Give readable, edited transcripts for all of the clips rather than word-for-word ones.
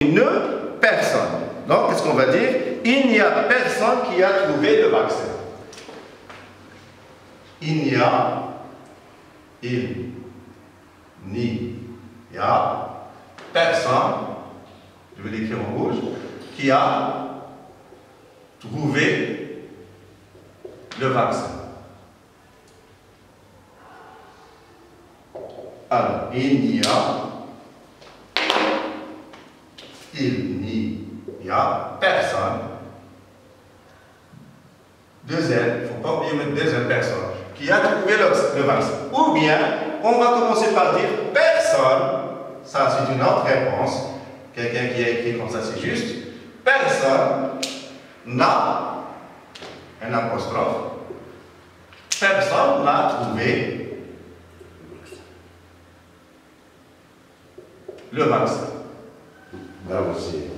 Une personne. Donc, qu'est-ce qu'on va dire? Il n'y a personne qui a trouvé le vaccin. Il n'y a personne, je vais l'écrire en rouge, qui a trouvé le vaccin. Alors, il n'y a personne. Deuxième, il ne faut pas oublier mettre deuxième personne, qui a trouvé le vaccin. Ou bien, on va commencer par dire personne. Ça, c'est une autre réponse. Quelqu'un qui a écrit comme ça, c'est juste. Personne n'a, un apostrophe, personne n'a trouvé le vaccin. Bravo, c'est.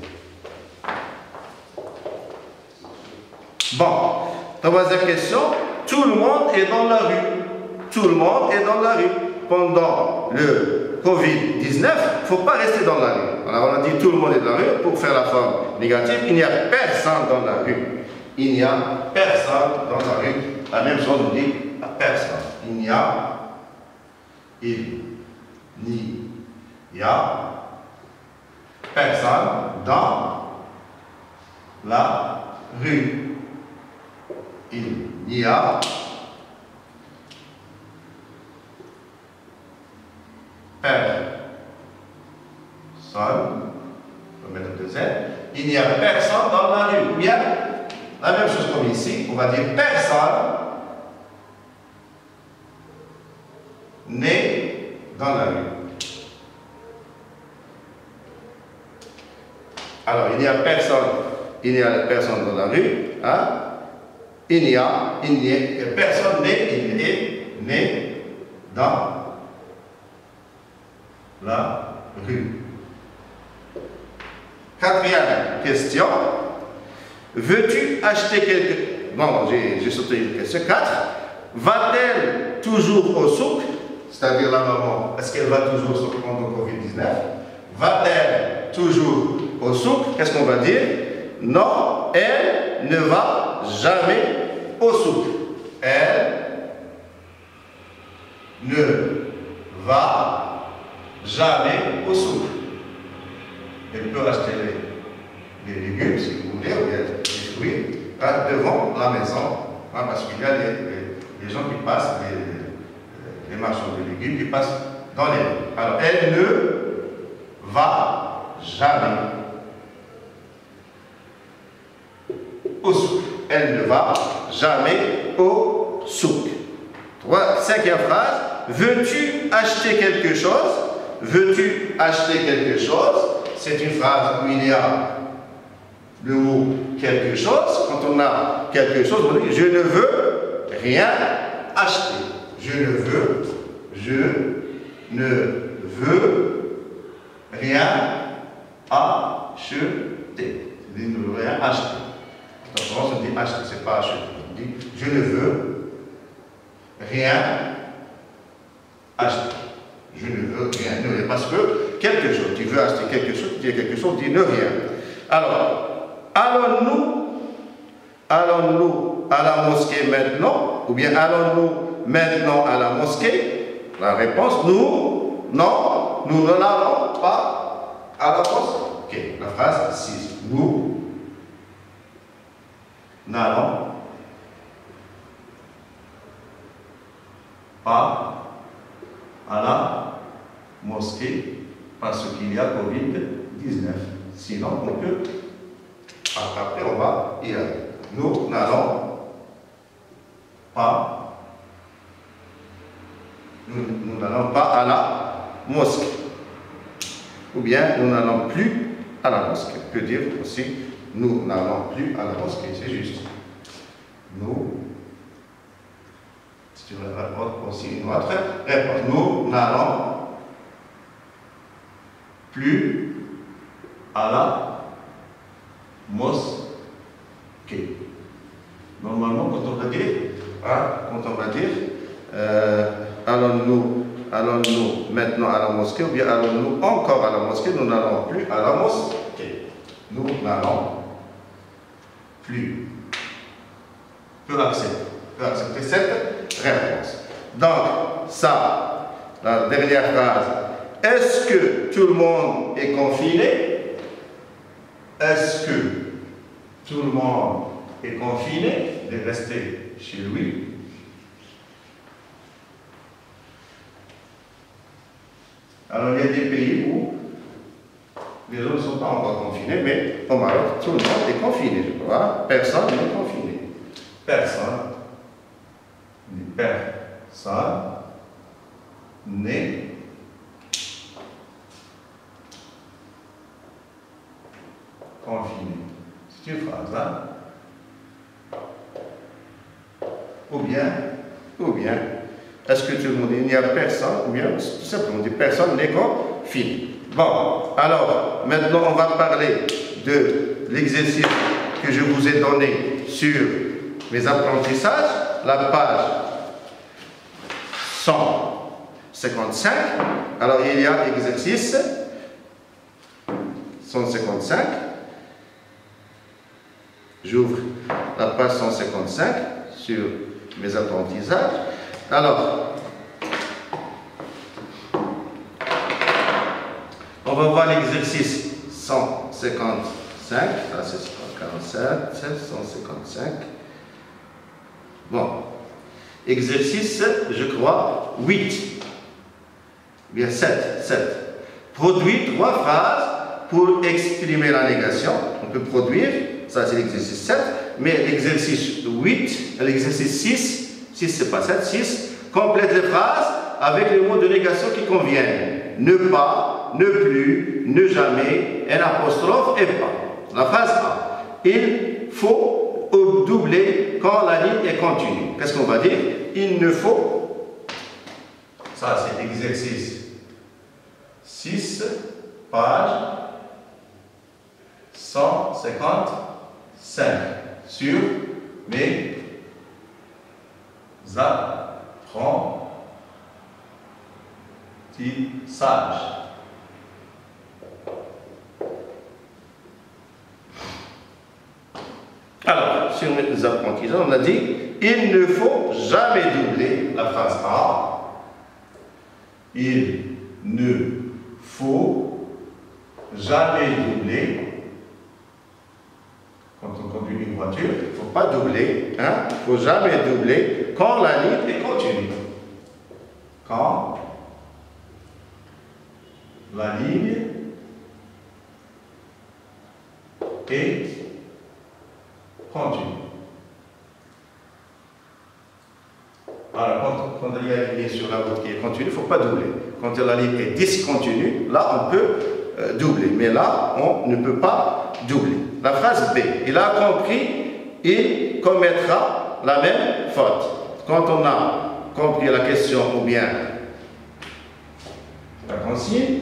Bon, troisième question. Tout le monde est dans la rue. Tout le monde est dans la rue. Pendant le Covid-19, il ne faut pas rester dans la rue. Alors on a dit tout le monde est dans la rue pour faire la forme négative. Il n'y a personne dans la rue. Il n'y a personne dans la rue. La même chose, on dit personne. Il n'y a personne dans la rue. Il n'y a personne, on va mettre deux Z, il n'y a personne dans la rue. Ou bien, la même chose comme ici, on va dire personne n'est dans la rue. Alors, il n'y a personne dans la rue, hein? Personne n'est dans la rue. Quatrième question. Veux-tu acheter quelque... Bon, j'ai sauté une question. 4. Va-t-elle toujours au souk? C'est-à-dire la maman, est-ce qu'elle va toujours se prendre au Covid-19? Va-t-elle toujours au souk? Qu'est-ce qu'on va dire? Non, elle ne va jamais au souk. Elle ne va jamais au souk. Elle peut acheter les légumes, si vous voulez, ou bien les fruits, devant la maison, hein, parce qu'il y a les gens qui passent, les marchands de légumes qui passent dans les rues. Alors, elle ne va jamais au souk. Elle ne va jamais au souk. Cinquième phrase. Veux-tu acheter quelque chose? Veux-tu acheter quelque chose? C'est une phrase où il y a le mot quelque chose. Quand on a quelque chose, on dit je ne veux rien acheter. Je ne veux rien acheter. Je ne veux rien acheter. Attention, on dit acheter, c'est pas acheter. On dit je ne veux rien acheter. Je ne veux rien. Parce que quelque chose, tu veux acheter quelque chose, tu dis quelque chose, tu dis ne rien. Alors, allons-nous à la mosquée maintenant? Ou bien allons-nous maintenant à la mosquée? La réponse, nous ne l'allons pas à la mosquée. Ok, la phrase 6. Nous n'allons pas à la mosquée parce qu'il y a Covid-19. Sinon, on peut, après on va y aller. Nous n'allons pas, à la mosquée. Ou bien, nous n'allons plus à la mosquée. On peut dire aussi, nous n'allons plus à la mosquée. C'est juste. Nous, si tu veux aussi une autre réponse. Nous n'allons plus à la mosquée. Normalement, quand on va dire, allons-nous maintenant à la mosquée, ou bien allons-nous encore à la mosquée, nous n'allons plus à la mosquée. n'allons plus. Peut accepter cette réponse. Donc, ça, la dernière phrase. Est-ce que tout le monde est confiné? Est-ce que tout le monde est confiné de rester chez lui? Alors, il y a des pays où les autres ne sont pas encore confinés, mais au Maroc, tout le monde est confiné, je crois. Personne n'est confiné. Personne n'est confiné. C'est une phrase, hein? Ou bien, est-ce que tout le monde, il n'y a personne, ou bien, tout simplement, personne n'est confiné. Bon, alors, maintenant, on va parler de l'exercice que je vous ai donné sur mes apprentissages, la page 155. Alors, il y a l'exercice 155. J'ouvre la page 155 sur mes apprentissages. Alors, on va voir l'exercice 155. Ça, c'est 147, 155. Bon. Exercice, je crois, 8. Bien, 7. Produit 3 phrases pour exprimer la négation. On peut produire, ça c'est l'exercice 7, mais l'exercice 8, l'exercice 6 c'est pas 7, 6, complète les phrases avec les mots de négation qui conviennent. Ne pas, ne plus, ne jamais, un apostrophe et pas. La phrase A. Il faut doubler quand la ligne est continue. Qu'est-ce qu'on va dire? Il ne faut, ça c'est exercice 6, page 155, sur mes apprentissages. Alors, sur mes apprentissages, on a dit il ne faut jamais doubler la phrase A. Il ne faut jamais doubler. Quand on conduit une voiture, il ne faut pas doubler. Il ne faut jamais doubler quand la ligne est continue. Quand la ligne est continue. Alors, quand il y a une ligne sur la route qui est continue, il ne faut pas doubler. Quand la ligne est discontinue, là, on peut doubler. Mais là, on ne peut pas doubler. La phrase B, il a compris, il commettra la même faute. Quand on a compris la question ou bien la consigne,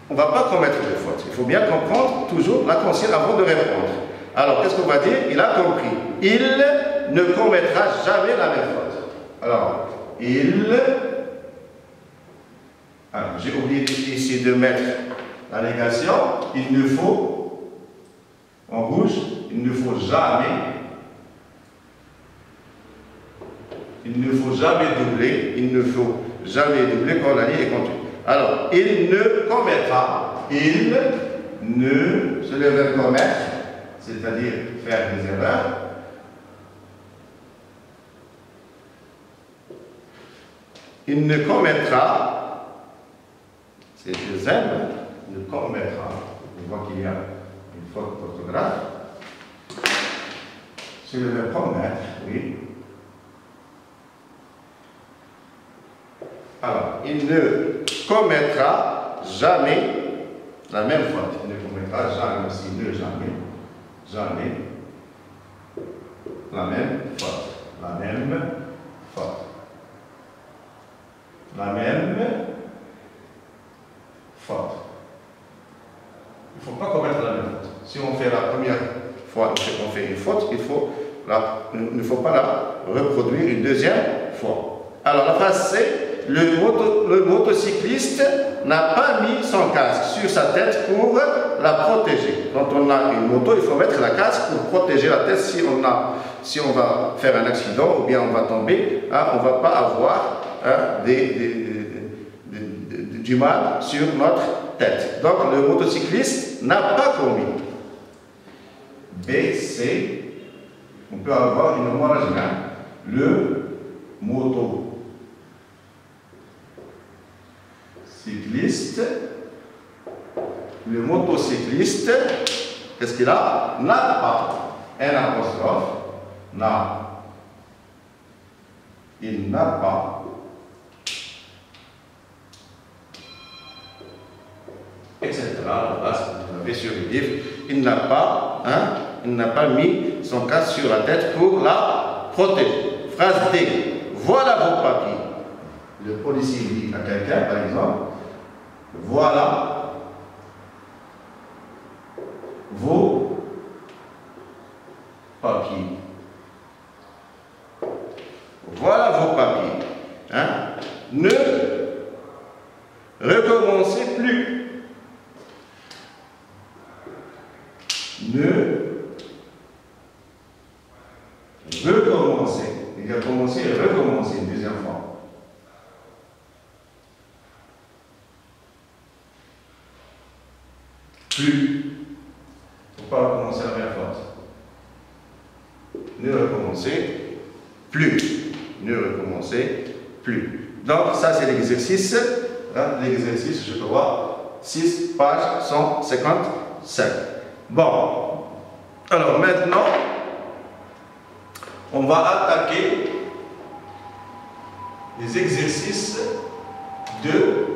on ne va pas commettre de faute. Il faut bien comprendre toujours la consigne avant de répondre. Alors, qu'est-ce qu'on va dire? Il a compris. Il ne commettra jamais la même faute. Alors, j'ai oublié ici de mettre la négation. Il ne faut, en rouge, il ne faut jamais doubler. Il ne faut jamais doubler quand la ligne est continue. Alors, il ne commettra. Il ne, c'est le verbe commettre, c'est-à-dire faire des erreurs. Il ne commettra, c'est je aime, il ne commettra. On voit qu'il y a une faute d'orthographe. C'est le verbe commettre, oui. Alors, il ne commettra jamais la même faute. Il ne commettra jamais, aussi ne jamais la même faute. La même faute. La même faute. Il ne faut pas commettre la même faute. Si on fait la première fois qu'on fait une faute, il ne faut pas la reproduire une deuxième fois. Alors la phrase C, le motocycliste n'a pas mis son casque sur sa tête pour la protéger. Quand on a une moto, il faut mettre la casque pour protéger la tête si on va faire un accident ou bien on va tomber, hein, on ne va pas avoir du mal sur notre tête. Donc le motocycliste n'a pas commis. B, C, on peut avoir une hémorragie. Le motocycliste, qu'est-ce qu'il a? N'a pas. Un apostrophe, il n'a pas, etc. Là, vous avez sur le livre, il n'a pas mis son casque sur la tête pour la protéger. Phrase D. Voilà vos papiers. Le policier dit à quelqu'un, par exemple, voilà vos papiers. Voilà vos papiers. Hein? Ne recommencez plus. Ne recommencez. Il a commencé et recommencer une deuxième fois. Plus. Il ne faut pas recommencer la première fois. Ne recommencez plus. Ne recommencez plus. Donc, ça, c'est l'exercice. Hein, l'exercice, je peux voir, 6 pages 155. Bon. Alors, maintenant, on va attaquer les exercices de